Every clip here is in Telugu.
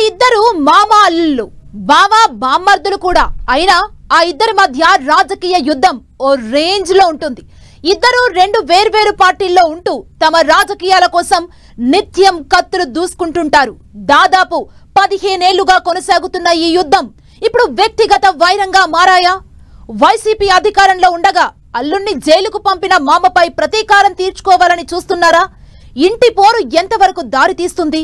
ఇద్దరు మామ అల్లుళ్ళు బావ బామ్మర్దులు కూడా అయినా ఆ ఇద్దరి మధ్య రాజకీయ యుద్ధం ఓ రేంజ్ లో ఉంటుంది. ఇద్దరు రెండు వేర్వేరు పార్టీల్లో ఉంటూ తమ రాజకీయాల కోసం నిత్యం కత్తులు దూసుకుంటుంటారు. దాదాపు 15 ఏళ్లుగా కొనసాగుతున్న ఈ యుద్ధం ఇప్పుడు వ్యక్తిగత వైరంగా మారాయా? వైసీపీ అధికారంలో ఉండగా అల్లుణ్ణి జైలుకు పంపిన మామపై ప్రతీకారం తీర్చుకోవాలని చూస్తున్నారా? ఇంటి పోరు ఎంతవరకు దారి తీస్తుంది?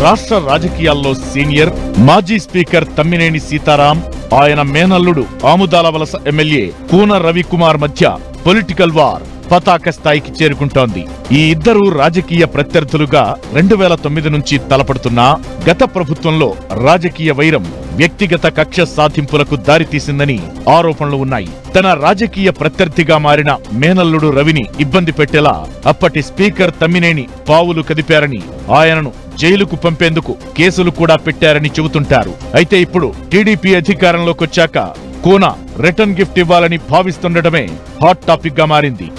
రాష్ట్ర రాజకీయాల్లో సీనియర్ మాజీ స్పీకర్ తమ్మినేని సీతారాం, ఆయన మేనల్లుడు ఆముదాల వలస ఎమ్మెల్యే కూన రవికుమార్ మధ్య పొలిటికల్ వార్ పతాక స్థాయికి చేరుకుంటోంది. ఈ ఇద్దరు రాజకీయ ప్రత్యర్థులుగా 2009 నుంచి తలపడుతున్నా గత ప్రభుత్వంలో రాజకీయ వైరం వ్యక్తిగత కక్ష సాధింపులకు దారితీసిందని ఆరోపణలు ఉన్నాయి. తన రాజకీయ ప్రత్యర్థిగా మారిన మేనల్లుడు రవిని ఇబ్బంది పెట్టేలా అప్పటి స్పీకర్ తమ్మినేని పావులు కదిపారని, ఆయనను జైలుకు పంపేందుకు కేసులు కూడా పెట్టారని చెబుతుంటారు. అయితే ఇప్పుడు టీడీపీ అధికారంలోకొచ్చాక కూన రిటర్న్ గిఫ్ట్ ఇవ్వాలని భావిస్తుండటమే హాట్ టాపిక్ గా మారింది.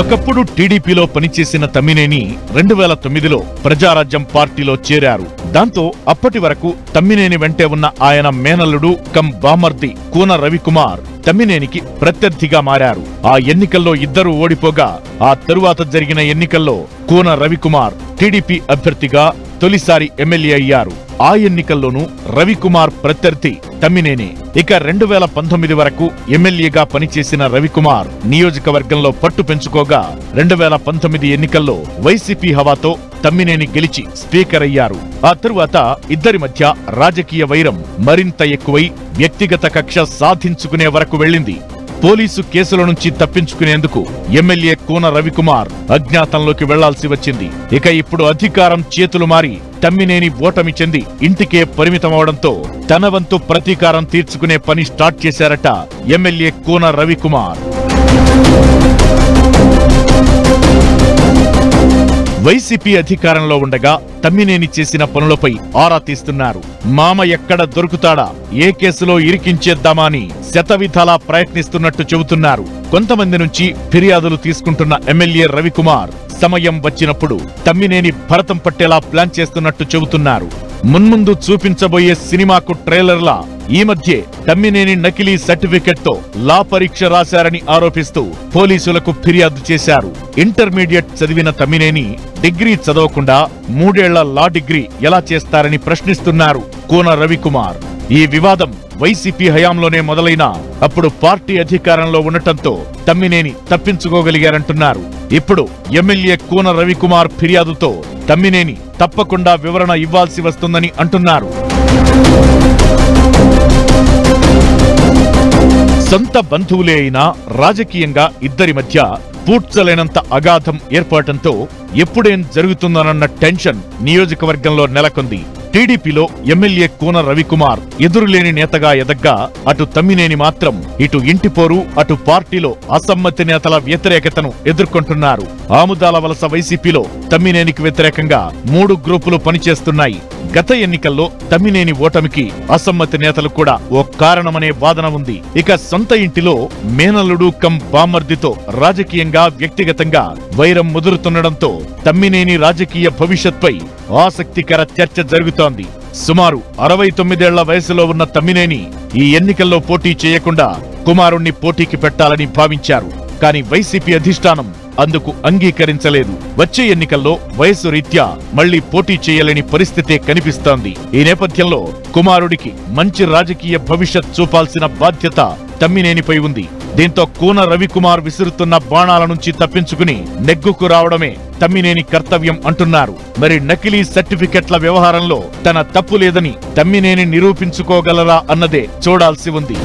ఒకప్పుడు టీడీపీలో పనిచేసిన తమ్మినేని 2009లో ప్రజారాజ్యం పార్టీలో చేరారు. దాంతో అప్పటి వరకు తమ్మినేని వెంటే ఉన్న ఆయన మేనల్లుడు కం బామర్ది కూన రవికుమార్ తమ్మినేనికి ప్రత్యర్థిగా మారారు. ఆ ఎన్నికల్లో ఇద్దరు ఓడిపోగా ఆ తరువాత జరిగిన ఎన్నికల్లో కూన రవికుమార్ టీడీపీ అభ్యర్థిగా తొలిసారి ఎమ్మెల్యే అయ్యారు. ఆ ఎన్నికల్లోనూ రవికుమార్ ప్రత్యర్థి తమ్మినేనే. ఇక 2019 వరకు ఎమ్మెల్యేగా పనిచేసిన రవికుమార్ నియోజకవర్గంలో పట్టు పెంచుకోగా 2019 ఎన్నికల్లో వైసీపీ హవాతో తమ్మినేని గెలిచి స్పీకర్ అయ్యారు. ఆ తరువాత ఇద్దరి మధ్య రాజకీయ వైరం మరింత ఎక్కువై వ్యక్తిగత కక్ష సాధించుకునే వరకు వెళ్ళింది. పోలీసు కేసుల నుంచి తప్పించుకునేందుకు ఎమ్మెల్యే కూన రవికుమార్ అజ్ఞాతంలోకి వెళ్లాల్సి వచ్చింది. ఇక ఇప్పుడు అధికారం చేతులు మారి తమ్మినేని ఓటమి చెంది ఇంటికే పరిమితమవడంతో తన వంతు ప్రతీకారం తీర్చుకునే పని స్టార్ట్ చేశారట ఎమ్మెల్యే కూన రవికుమార్. వైసీపీ అధికారంలో ఉండగా తమ్మినేని చేసిన పనులపై ఆరా తీస్తున్నారు. మామ ఎక్కడ దొరుకుతాడా, ఏ కేసులో ఇరికించేద్దామా అని శతవిధాలా ప్రయత్నిస్తున్నట్టు చెబుతున్నారు. కొంతమంది నుంచి ఫిర్యాదులు తీసుకుంటున్న ఎమ్మెల్యే రవికుమార్ సమయం వచ్చినప్పుడు తమ్మినేని భరతం పట్టేలా ప్లాన్ చేస్తున్నట్టు చెబుతున్నారు. మున్ముందు చూపించబోయే సినిమాకు ట్రైలర్లా ఈ మధ్యే తమ్మినేని నకిలీ సర్టిఫికెట్ తో లా పరీక్ష రాశారని ఆరోపిస్తూ పోలీసులకు ఫిర్యాదు చేశారు. ఇంటర్మీడియట్ చదివిన తమ్మినేని డిగ్రీ చదవకుండా 3 ఏళ్ల లా డిగ్రీ ఎలా చేస్తారని ప్రశ్నిస్తున్నారు కూన రవికుమార్. ఈ వివాదం వైసీపీ హయాంలోనే మొదలైనా అప్పుడు పార్టీ అధికారంలో ఉండటంతో తమ్మినేని తప్పించుకోగలిగారంటున్నారు. ఇప్పుడు ఎమ్మెల్యే కూన రవికుమార్ ఫిర్యాదుతో తమ్మినేని తప్పకుండా వివరణ ఇవ్వాల్సి వస్తుందని అంటున్నారు. సొంత బంధువులే అయినా రాజకీయంగా ఇద్దరి మధ్య పూడ్చలేనంత అగాధం ఏర్పడటంతో ఎప్పుడేం జరుగుతుందోనన్న టెన్షన్ నియోజకవర్గంలో నెలకొంది. టీడీపీలో ఎమ్మెల్యే కూన రవికుమార్ ఎదురులేని నేతగా ఎదగ్గా అటు తమ్మినేని మాత్రం ఇటు ఇంటిపోరు, అటు పార్టీలో అసమ్మతి నేతల వ్యతిరేకతను ఎదుర్కొంటున్నారు. ఆముదాల వలస వైసీపీలో తమ్మినేనికి వ్యతిరేకంగా 3 గ్రూపులు పనిచేస్తున్నాయి. గత ఎన్నికల్లో తమ్మినేని ఓటమికి అసమ్మతి నేతలు కూడా ఓ కారణమనే వాదన ఉంది. ఇక సొంత ఇంటిలో మేనల్లుడు కం బామర్దితో రాజకీయంగా వ్యక్తిగతంగా వైరం ముదురుతుండడంతో తమ్మినేని రాజకీయ భవిష్యత్పై ఆసక్తికర చర్చ జరుగుతోంది. సుమారు 69 ఏళ్ల వయసులో ఉన్న తమ్మినేని ఈ ఎన్నికల్లో పోటీ చేయకుండా కుమారుణ్ణి పోటీకి పెట్టాలని భావించారు. కానీ వైసీపీ అధిష్టానం అందుకు అంగీకరించలేదు. వచ్చే ఎన్నికల్లో వయసు రీత్యా మళ్లీ పోటీ చేయలేని పరిస్థితే కనిపిస్తోంది. ఈ నేపథ్యంలో కుమారుడికి మంచి రాజకీయ భవిష్యత్ చూపాల్సిన బాధ్యత తమ్మినేనిపై ఉంది. దీంతో కూన రవికుమార్ విసురుతున్న బాణాల నుంచి తప్పించుకుని నెగ్గుకు రావడమే తమ్మినేని కర్తవ్యం అంటున్నారు. మరి నకిలీ సర్టిఫికెట్ల వ్యవహారంలో తన తప్పు లేదని తమ్మినేని నిరూపించుకోగలరా అన్నదే చూడాల్సి ఉంది.